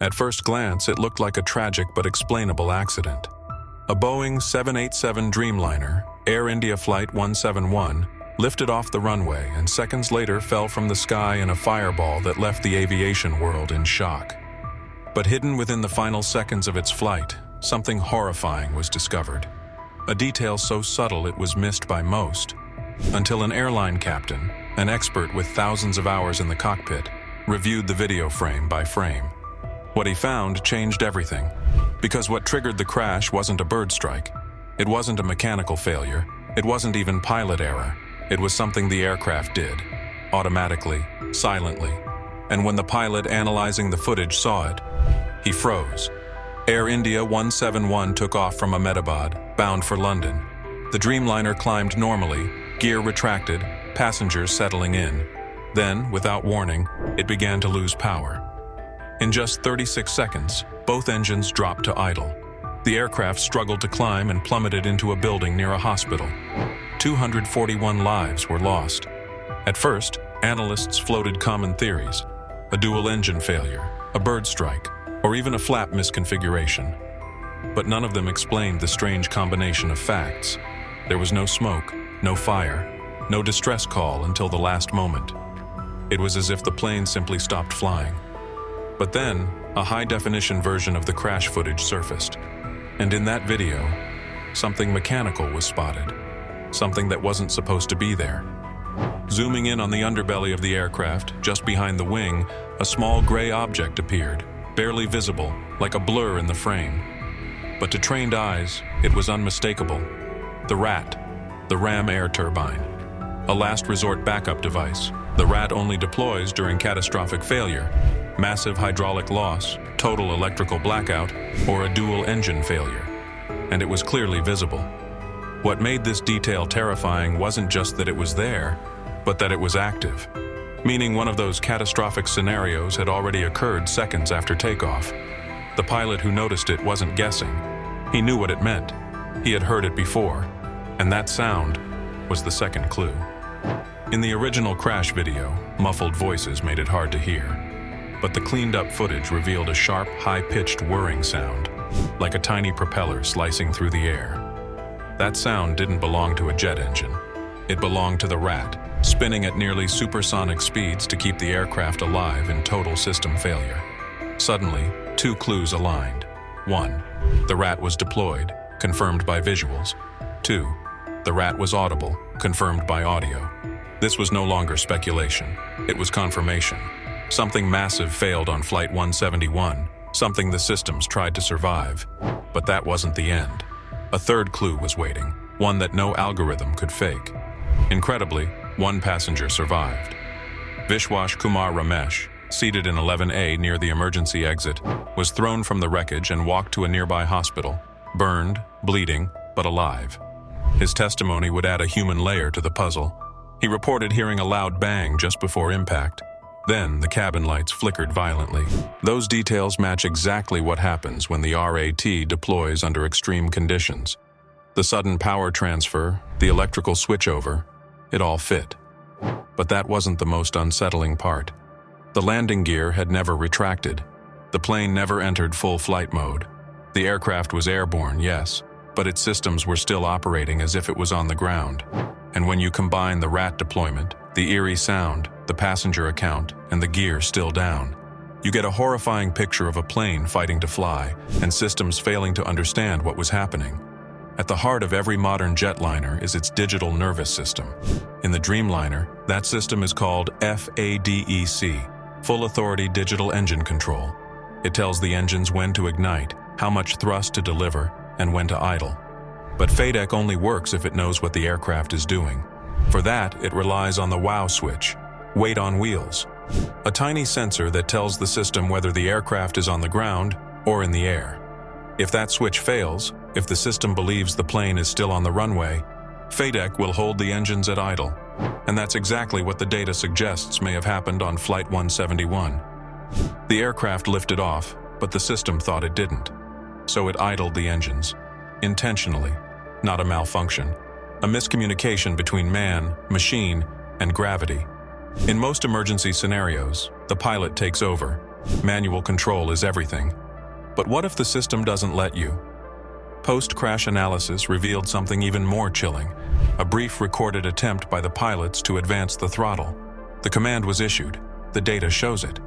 At first glance, it looked like a tragic but explainable accident. A Boeing 787 Dreamliner, Air India Flight 171, lifted off the runway and seconds later fell from the sky in a fireball that left the aviation world in shock. But hidden within the final seconds of its flight, something horrifying was discovered. A detail so subtle it was missed by most, until an airline captain, an expert with thousands of hours in the cockpit, reviewed the video frame by frame. What he found changed everything, because what triggered the crash wasn't a bird strike. It wasn't a mechanical failure. It wasn't even pilot error. It was something the aircraft did, automatically, silently. And when the pilot analyzing the footage saw it, he froze. Air India 171 took off from Ahmedabad, bound for London. The Dreamliner climbed normally, gear retracted, passengers settling in. Then, without warning, it began to lose power. In just 36 seconds, both engines dropped to idle. The aircraft struggled to climb and plummeted into a building near a hospital. 241 lives were lost. At first, analysts floated common theories: a dual engine failure, a bird strike, or even a flap misconfiguration. But none of them explained the strange combination of facts. There was no smoke, no fire, no distress call until the last moment. It was as if the plane simply stopped flying. But then, a high-definition version of the crash footage surfaced. And in that video, something mechanical was spotted. Something that wasn't supposed to be there. Zooming in on the underbelly of the aircraft, just behind the wing, a small gray object appeared, barely visible, like a blur in the frame. But to trained eyes, it was unmistakable. The RAT, the ram air turbine. A last resort backup device. The RAT only deploys during catastrophic failure, massive hydraulic loss, total electrical blackout, or a dual engine failure. And it was clearly visible. What made this detail terrifying wasn't just that it was there, but that it was active. Meaning one of those catastrophic scenarios had already occurred seconds after takeoff. The pilot who noticed it wasn't guessing. He knew what it meant. He had heard it before. And that sound was the second clue. In the original crash video, muffled voices made it hard to hear. But the cleaned-up footage revealed a sharp, high-pitched whirring sound, like a tiny propeller slicing through the air. That sound didn't belong to a jet engine. It belonged to the RAT, spinning at nearly supersonic speeds to keep the aircraft alive in total system failure. Suddenly, two clues aligned. 1. The RAT was deployed, confirmed by visuals. 2. The RAT was audible, confirmed by audio. This was no longer speculation. It was confirmation. Something massive failed on Flight 171, something the systems tried to survive. But that wasn't the end. A third clue was waiting, one that no algorithm could fake. Incredibly, one passenger survived. Vishwash Kumar Ramesh, seated in 11A near the emergency exit, was thrown from the wreckage and walked to a nearby hospital, burned, bleeding, but alive. His testimony would add a human layer to the puzzle. He reported hearing a loud bang just before impact. Then the cabin lights flickered violently. Those details match exactly what happens when the RAT deploys under extreme conditions. The sudden power transfer, the electrical switchover, it all fit. But that wasn't the most unsettling part. The landing gear had never retracted. The plane never entered full flight mode. The aircraft was airborne, yes, but its systems were still operating as if it was on the ground. And when you combine the RAT deployment, the eerie sound, the passenger account, and the gear still down, you get a horrifying picture of a plane fighting to fly and systems failing to understand what was happening. At the heart of every modern jetliner is its digital nervous system. In the Dreamliner, that system is called FADEC, Full Authority Digital Engine Control. It tells the engines when to ignite, how much thrust to deliver, and when to idle. But FADEC only works if it knows what the aircraft is doing. For that, it relies on the WOW switch, weight on wheels, a tiny sensor that tells the system whether the aircraft is on the ground or in the air. If that switch fails, if the system believes the plane is still on the runway, FADEC will hold the engines at idle. And that's exactly what the data suggests may have happened on Flight 171. The aircraft lifted off, but the system thought it didn't. So it idled the engines. Intentionally, not a malfunction. A miscommunication between man, machine, and gravity. In most emergency scenarios, the pilot takes over, Manual control is everything. But what if the system doesn't let you? Post-crash analysis revealed something even more chilling, a brief recorded attempt by the pilots to advance the throttle. The command was issued, the data shows it,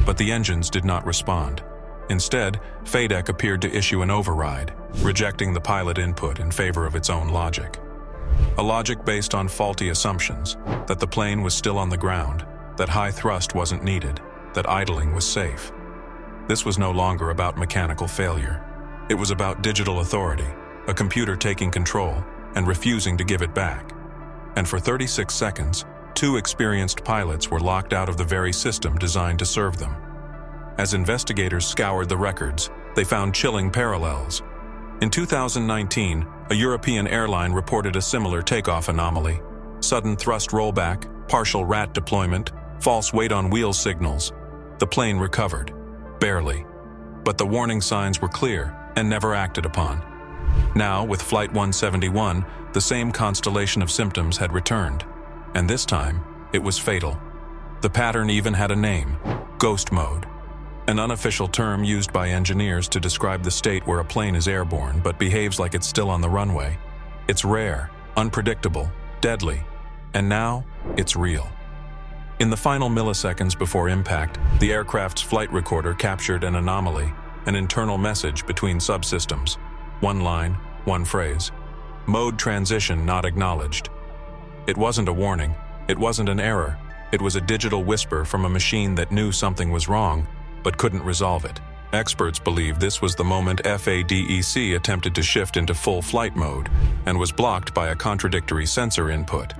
but the engines did not respond. Instead, FADEC appeared to issue an override, rejecting the pilot input in favor of its own logic. A logic based on faulty assumptions, that the plane was still on the ground, that high thrust wasn't needed, that idling was safe. This was no longer about mechanical failure. It was about digital authority, a computer taking control and refusing to give it back. And for 36 seconds, 2 experienced pilots were locked out of the very system designed to serve them. As investigators scoured the records, they found chilling parallels. In 2019, a European airline reported a similar takeoff anomaly. Sudden thrust rollback, partial rat deployment, false weight-on-wheels signals. The plane recovered. Barely. But the warning signs were clear and never acted upon. Now, with Flight 171, the same constellation of symptoms had returned. And this time, it was fatal. The pattern even had a name: ghost mode. An unofficial term used by engineers to describe the state where a plane is airborne but behaves like it's still on the runway. It's rare, unpredictable, deadly, and now it's real. In the final milliseconds before impact, the aircraft's flight recorder captured an anomaly, an internal message between subsystems. One line, one phrase. Mode transition not acknowledged. It wasn't a warning, it wasn't an error, it was a digital whisper from a machine that knew something was wrong, but couldn't resolve it. Experts believe this was the moment FADEC attempted to shift into full flight mode and was blocked by a contradictory sensor input.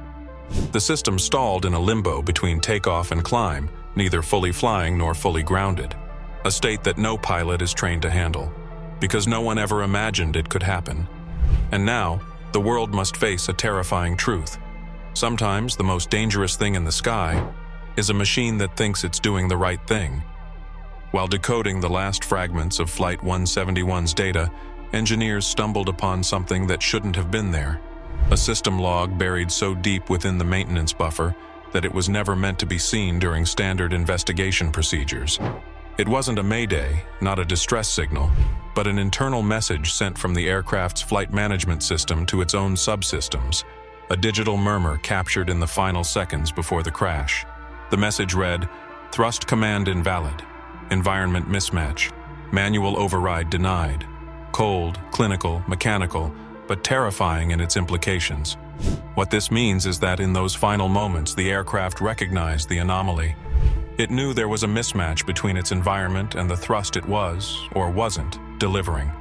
The system stalled in a limbo between takeoff and climb, neither fully flying nor fully grounded, a state that no pilot is trained to handle, because no one ever imagined it could happen. And now, the world must face a terrifying truth. Sometimes the most dangerous thing in the sky is a machine that thinks it's doing the right thing. While decoding the last fragments of Flight 171's data, engineers stumbled upon something that shouldn't have been there. A system log buried so deep within the maintenance buffer that it was never meant to be seen during standard investigation procedures. It wasn't a mayday, not a distress signal, but an internal message sent from the aircraft's flight management system to its own subsystems, a digital murmur captured in the final seconds before the crash. The message read, "Thrust command invalid. Environment mismatch. Manual override denied." Cold, clinical, mechanical, but terrifying in its implications. What this means is that in those final moments, the aircraft recognized the anomaly. It knew there was a mismatch between its environment and the thrust it was, or wasn't, delivering.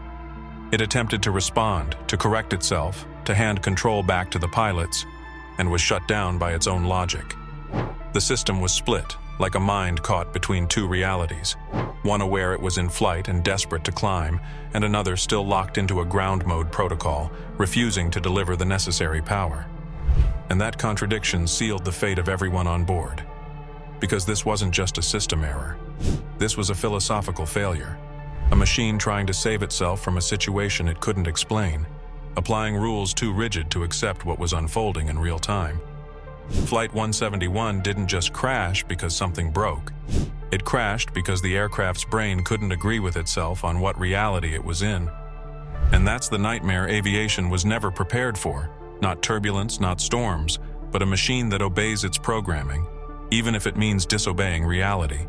It attempted to respond, to correct itself, to hand control back to the pilots, and was shut down by its own logic. The system was split, like a mind caught between 2 realities, one aware it was in flight and desperate to climb, and another still locked into a ground mode protocol, refusing to deliver the necessary power. And that contradiction sealed the fate of everyone on board. Because this wasn't just a system error. This was a philosophical failure, a machine trying to save itself from a situation it couldn't explain, applying rules too rigid to accept what was unfolding in real time. Flight 171 didn't just crash because something broke. It crashed because the aircraft's brain couldn't agree with itself on what reality it was in. And that's the nightmare aviation was never prepared for. Not turbulence, not storms, but a machine that obeys its programming, even if it means disobeying reality.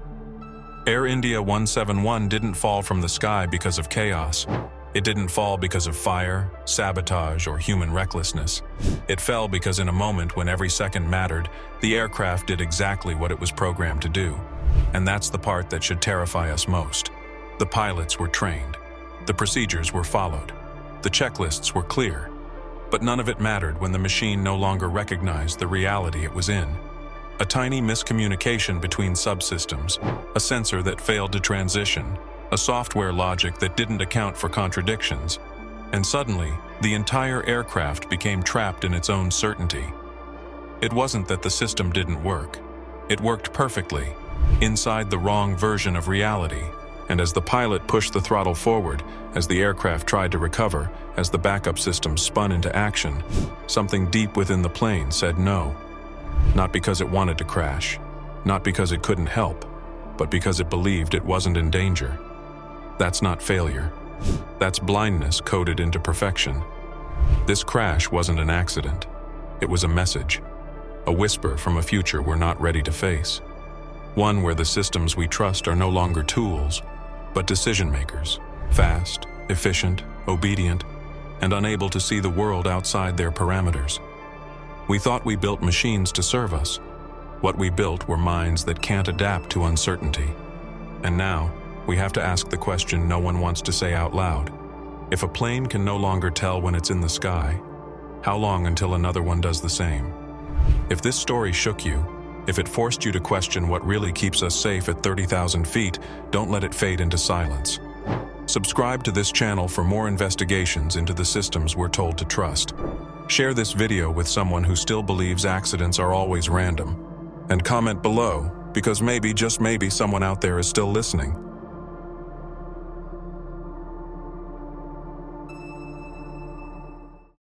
Air India 171 didn't fall from the sky because of chaos. It didn't fall because of fire, sabotage, or human recklessness. It fell because in a moment when every second mattered, the aircraft did exactly what it was programmed to do. And that's the part that should terrify us most. The pilots were trained. The procedures were followed. The checklists were clear. But none of it mattered when the machine no longer recognized the reality it was in. A tiny miscommunication between subsystems, a sensor that failed to transition, a software logic that didn't account for contradictions, and suddenly, the entire aircraft became trapped in its own certainty. It wasn't that the system didn't work. It worked perfectly, inside the wrong version of reality, and as the pilot pushed the throttle forward, as the aircraft tried to recover, as the backup system spun into action, something deep within the plane said no. Not because it wanted to crash, not because it couldn't help, but because it believed it wasn't in danger. That's not failure. That's blindness coded into perfection. This crash wasn't an accident. It was a message, a whisper from a future we're not ready to face. One where the systems we trust are no longer tools, but decision makers, fast, efficient, obedient, and unable to see the world outside their parameters. We thought we built machines to serve us. What we built were minds that can't adapt to uncertainty. And now, we have to ask the question no one wants to say out loud. If a plane can no longer tell when it's in the sky, how long until another one does the same? If this story shook you, if it forced you to question what really keeps us safe at 30,000 feet, don't let it fade into silence. Subscribe to this channel for more investigations into the systems we're told to trust. Share this video with someone who still believes accidents are always random. And comment below, because maybe, just maybe, someone out there is still listening.